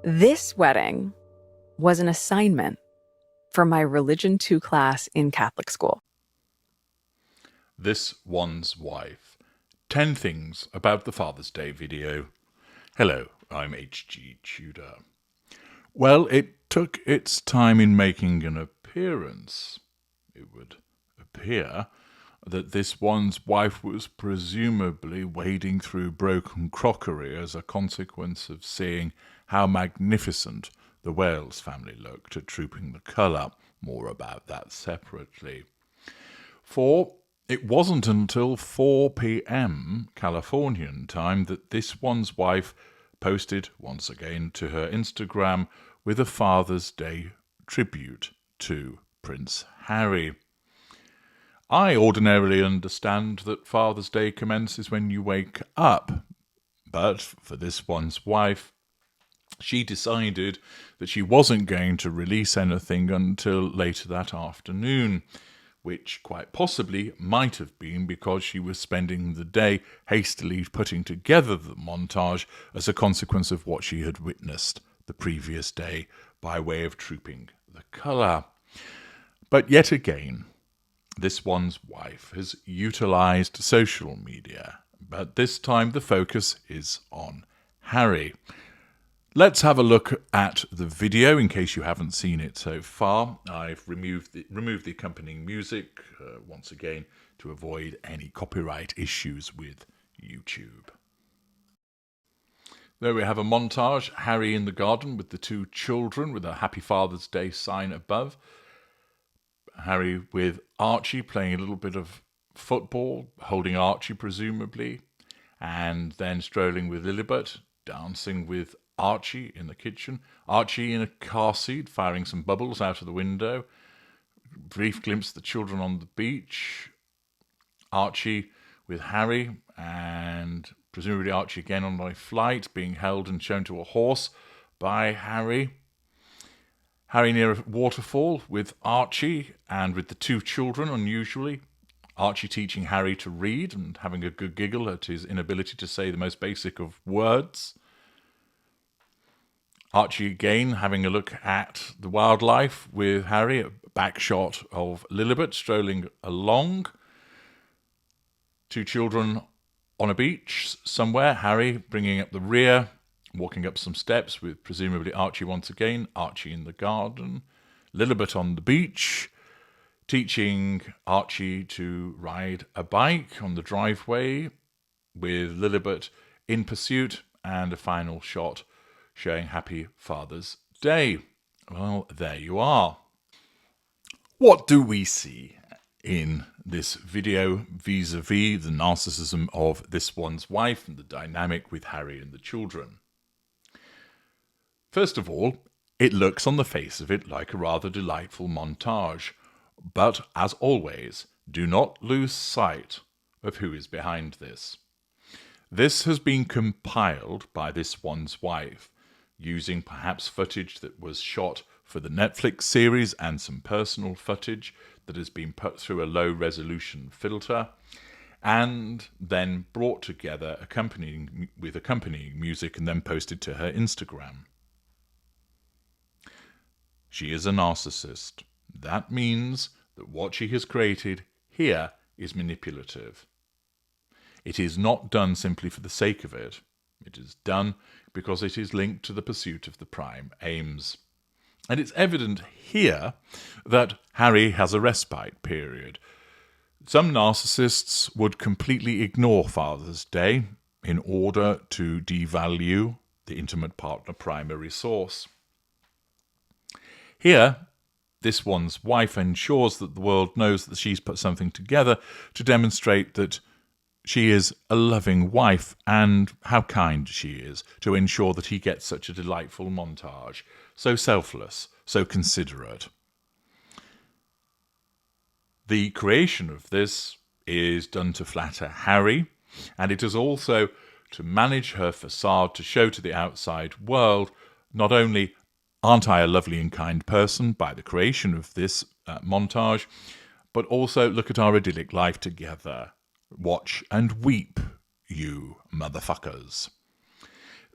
This wedding was an assignment for my Religion 2 class in Catholic school. This One's Wife. 10 Things About the Father's Day video. Hello, I'm HG Tudor. Well, it took its time in making an appearance. It would appear that this one's wife was presumably wading through broken crockery as a consequence of seeing how magnificent the Wales family looked at Trooping the Colour. More about that separately. For it wasn't until 4 p.m. Californian time that this one's wife posted once again to her Instagram with a Father's Day tribute to Prince Harry. I ordinarily understand that Father's Day commences when you wake up, but for this one's wife, she decided that she wasn't going to release anything until later that afternoon, which quite possibly might have been because she was spending the day hastily putting together the montage as a consequence of what she had witnessed the previous day by way of Trooping the Colour. But yet again, this one's wife has utilised social media, but this time the focus is on Harry. Let's have a look at the video in case you haven't seen it so far. I've removed the accompanying music once again to avoid any copyright issues with YouTube. There we have a montage, Harry in the garden with the two children with a Happy Father's Day sign above. Harry with Archie playing a little bit of football, holding Archie presumably, and then strolling with Lilibet, dancing with Archie in the kitchen, Archie in a car seat firing some bubbles out of the window, brief glimpse of the children on the beach, Archie with Harry, and presumably Archie again on a flight, being held and shown to a horse by Harry. Harry near a waterfall with Archie and with the two children, unusually. Archie teaching Harry to read and having a good giggle at his inability to say the most basic of words. Archie again having a look at the wildlife with Harry, a back shot of Lilibet strolling along. Two children on a beach somewhere, Harry bringing up the rear, walking up some steps with presumably Archie once again, Archie in the garden, Lilibet on the beach, teaching Archie to ride a bike on the driveway with Lilibet in pursuit, and a final shot showing Happy Father's Day. Well, there you are. What do we see in this video vis-a-vis the narcissism of this one's wife and the dynamic with Harry and the children? First of all, it looks on the face of it like a rather delightful montage, but as always, do not lose sight of who is behind this. This has been compiled by this one's wife, using perhaps footage that was shot for the Netflix series and some personal footage that has been put through a low-resolution filter, and then brought together with accompanying music and then posted to her Instagram. She is a narcissist. That means that what she has created here is manipulative. It is not done simply for the sake of it. It is done because it is linked to the pursuit of the prime aims. And it's evident here that Harry has a respite period. Some narcissists would completely ignore Father's Day in order to devalue the intimate partner primary source. Here, this one's wife ensures that the world knows that she's put something together to demonstrate that she is a loving wife and how kind she is to ensure that he gets such a delightful montage. So selfless, so considerate. The creation of this is done to flatter Harry, and it is also to manage her facade to show to the outside world not only aren't I a lovely and kind person by the creation of this montage, but also look at our idyllic life together. Watch and weep, you motherfuckers.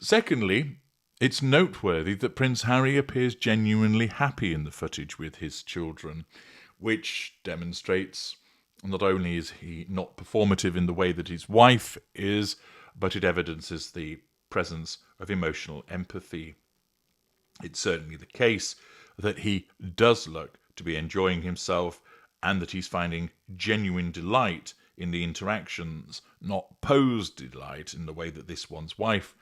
Secondly, It's noteworthy that Prince Harry appears genuinely happy in the footage with his children, which demonstrates not only is he not performative in the way that his wife is, but it evidences the presence of emotional empathy. It's certainly the case that he does look to be enjoying himself and that he's finding genuine delight in the interactions, not posed delight in the way that this one's wife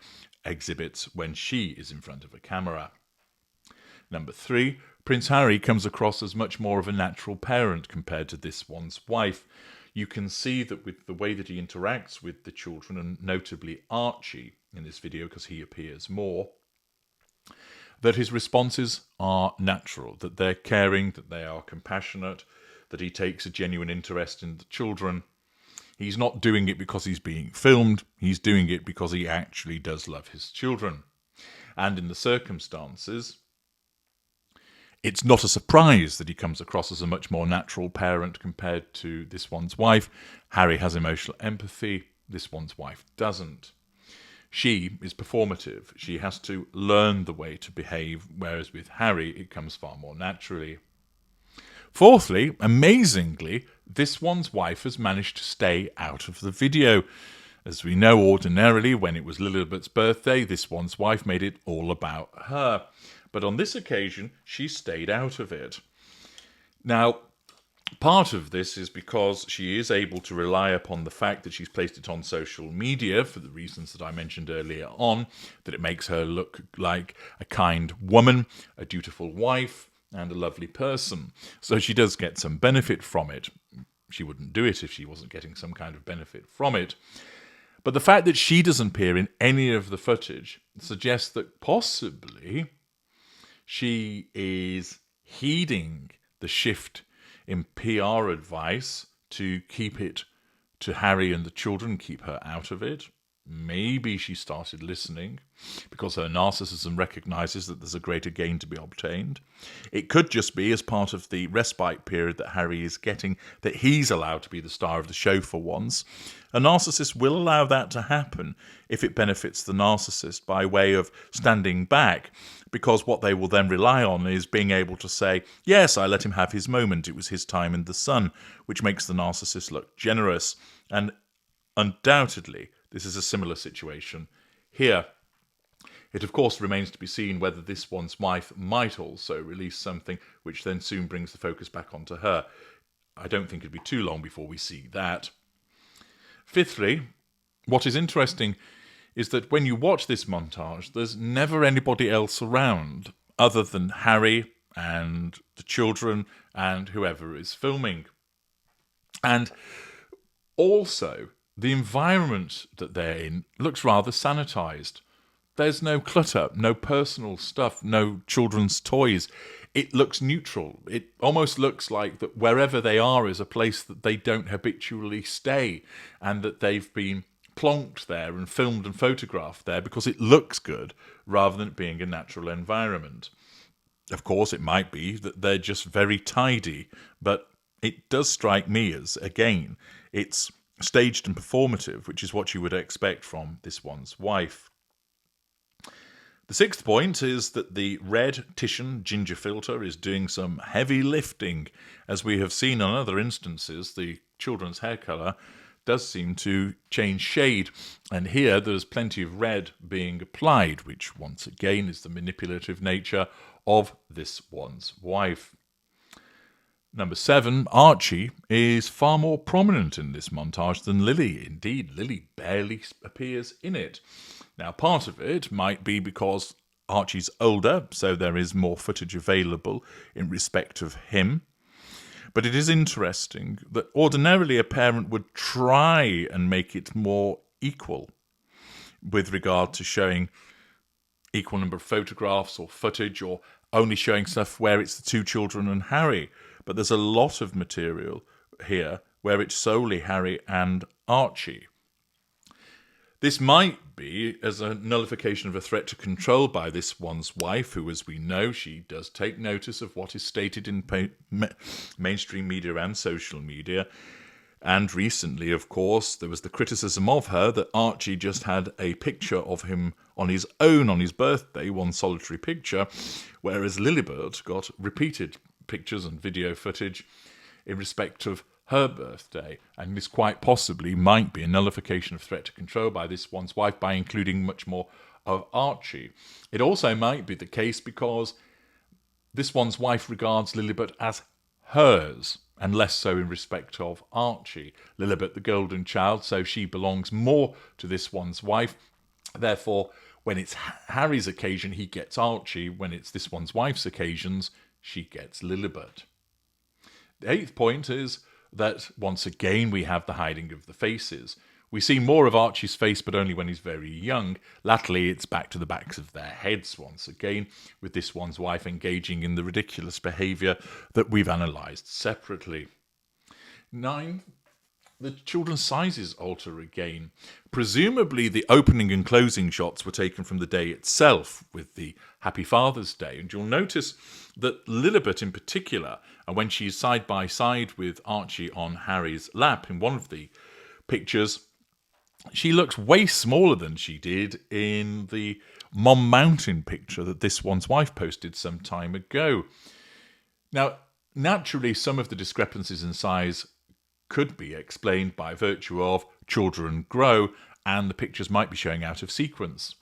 exhibits when she is in front of a camera. Number 3, Prince Harry comes across as much more of a natural parent compared to this one's wife. You can see that with the way that he interacts with the children, and notably Archie in this video because he appears more, that his responses are natural, that they're caring, that they are compassionate, that he takes a genuine interest in the children. He's not doing it because he's being filmed, he's doing it because he actually does love his children. And in the circumstances, it's not a surprise that he comes across as a much more natural parent compared to this one's wife. Harry has emotional empathy, this one's wife doesn't. She is performative. She has to learn the way to behave, whereas with Harry, it comes far more naturally. Fourthly, amazingly, this one's wife has managed to stay out of the video. As we know, ordinarily, when it was Lilibet's birthday, this one's wife made it all about her. But on this occasion, she stayed out of it. Now, part of this is because she is able to rely upon the fact that she's placed it on social media for the reasons that I mentioned earlier on, that it makes her look like a kind woman, a dutiful wife, and a lovely person. So she does get some benefit from it. She wouldn't do it if she wasn't getting some kind of benefit from it. But the fact that she doesn't appear in any of the footage suggests that possibly she is heeding the shift in PR advice to keep it to Harry and the children, keep her out of it. Maybe she started listening because her narcissism recognizes that there's a greater gain to be obtained. It could just be as part of the respite period that Harry is getting, that he's allowed to be the star of the show for once. A narcissist will allow that to happen if it benefits the narcissist by way of standing back, because what they will then rely on is being able to say, yes, I let him have his moment, it was his time in the sun, which makes the narcissist look generous. And undoubtedly, this is a similar situation here. It, of course, remains to be seen whether this one's wife might also release something which then soon brings the focus back onto her. I don't think it'd be too long before we see that. Fifthly, what is interesting is that when you watch this montage, there's never anybody else around other than Harry and the children and whoever is filming. And also, the environment that they're in looks rather sanitized. There's no clutter, no personal stuff, no children's toys. It looks neutral. It almost looks like that wherever they are is a place that they don't habitually stay, and that they've been plonked there and filmed and photographed there because it looks good rather than it being a natural environment. Of course, it might be that they're just very tidy, but it does strike me as, again, it's staged and performative, which is what you would expect from this one's wife. The sixth point is that the red Titian ginger filter is doing some heavy lifting. As we have seen on other instances, the children's hair colour does seem to change shade, and here there's plenty of red being applied, which once again is the manipulative nature of this one's wife. Number 7, Archie is far more prominent in this montage than Lily. Indeed, Lily barely appears in it. Now, part of it might be because Archie's older, so there is more footage available in respect of him. But it is interesting that ordinarily a parent would try and make it more equal with regard to showing equal number of photographs or footage, or only showing stuff where it's the two children and Harry. But there's a lot of material here where it's solely Harry and Archie. This might be as a nullification of a threat to control by this one's wife, who, as we know, she does take notice of what is stated in mainstream media and social media. And recently, of course, there was the criticism of her that Archie just had a picture of him on his own on his birthday, one solitary picture, whereas Lilibet got repeated pictures and video footage in respect of her birthday, and this quite possibly might be a nullification of threat to control by this one's wife by including much more of Archie. It also might be the case because this one's wife regards Lilibet as hers, and less so in respect of Archie. Lilibet the golden child, so she belongs more to this one's wife. Therefore, when it's Harry's occasion, he gets Archie. When it's this one's wife's occasions, she gets Lilibet. The 8th point is that, once again, we have the hiding of the faces. We see more of Archie's face, but only when he's very young. Latterly, it's back to the backs of their heads once again, with this one's wife engaging in the ridiculous behaviour that we've analysed separately. 9. The children's sizes alter again. Presumably, the opening and closing shots were taken from the day itself, with the Happy Father's Day. And you'll notice that Lilibet in particular, and when she's side by side with Archie on Harry's lap in one of the pictures, she looks way smaller than she did in the Mom Mountain picture that this one's wife posted some time ago. Now, naturally, some of the discrepancies in size could be explained by virtue of children grow and the pictures might be showing out of sequence.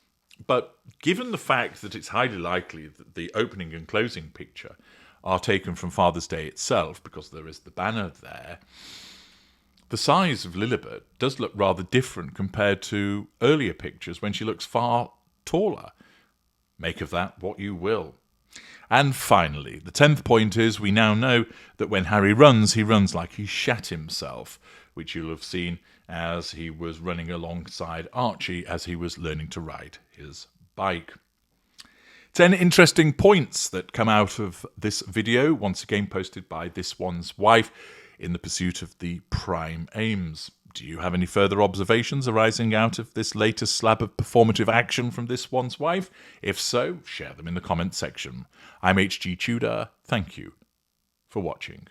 But given the fact that it's highly likely that the opening and closing picture are taken from Father's Day itself, because there is the banner there, the size of Lilibet does look rather different compared to earlier pictures when she looks far taller. Make of that what you will. And finally, the 10th point is we now know that when Harry runs, he runs like he shat himself, which you'll have seen as he was running alongside Archie as he was learning to ride his bike. 10 interesting points that come out of this video, once again posted by this one's wife in the pursuit of the prime aims. Do you have any further observations arising out of this latest slab of performative action from this one's wife? If so, share them in the comments section. I'm HG Tudor. Thank you for watching.